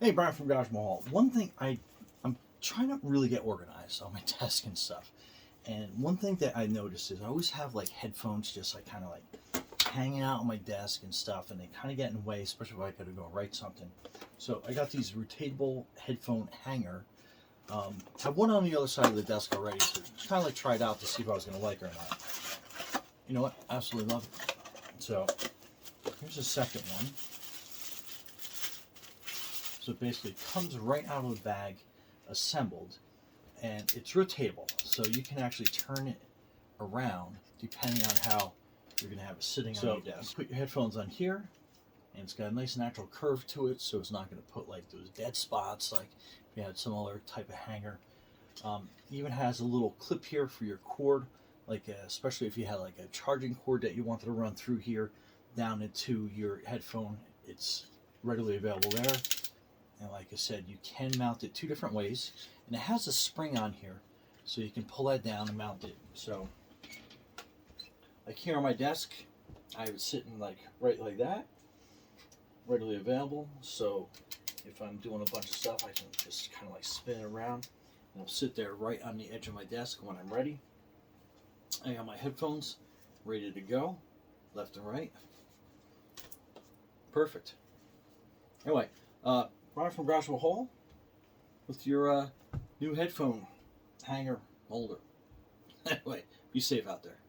Hey, Brian from Garage Mahal. One thing I'm trying to really get organized on my desk and stuff. And one thing that I noticed is I always have like headphones just like kind of like hanging out on my desk and stuff, and they kind of get in the way, especially if I got to go write something. So I got these rotatable headphone hanger. I have one on the other side of the desk already, so just kind of like try it out to see if I was going to like it or not. You know what? Absolutely love it. So here's a second one. So it basically comes right out of the bag, assembled, and it's rotatable. So you can actually turn it around depending on how you're going to have it sitting on your desk. Put your headphones on here, and it's got a nice natural curve to it, so it's not going to put like those dead spots like if you had some other type of hanger. Even has a little clip here for your cord, like especially if you had like a charging cord that you wanted to run through here down into your headphone. It's readily available there. And like I said, you can mount it two different ways, and it has a spring on here, so you can pull that down and mount it. So, like here on my desk, I have it sitting like right like that, readily available. So, if I'm doing a bunch of stuff, I can just kind of like spin it around, and it'll sit there right on the edge of my desk when I'm ready. I got my headphones ready to go, left and right. Perfect. Anyway, Brian from Garage Mahal with your new headphone hanger holder. Anyway, be safe out there.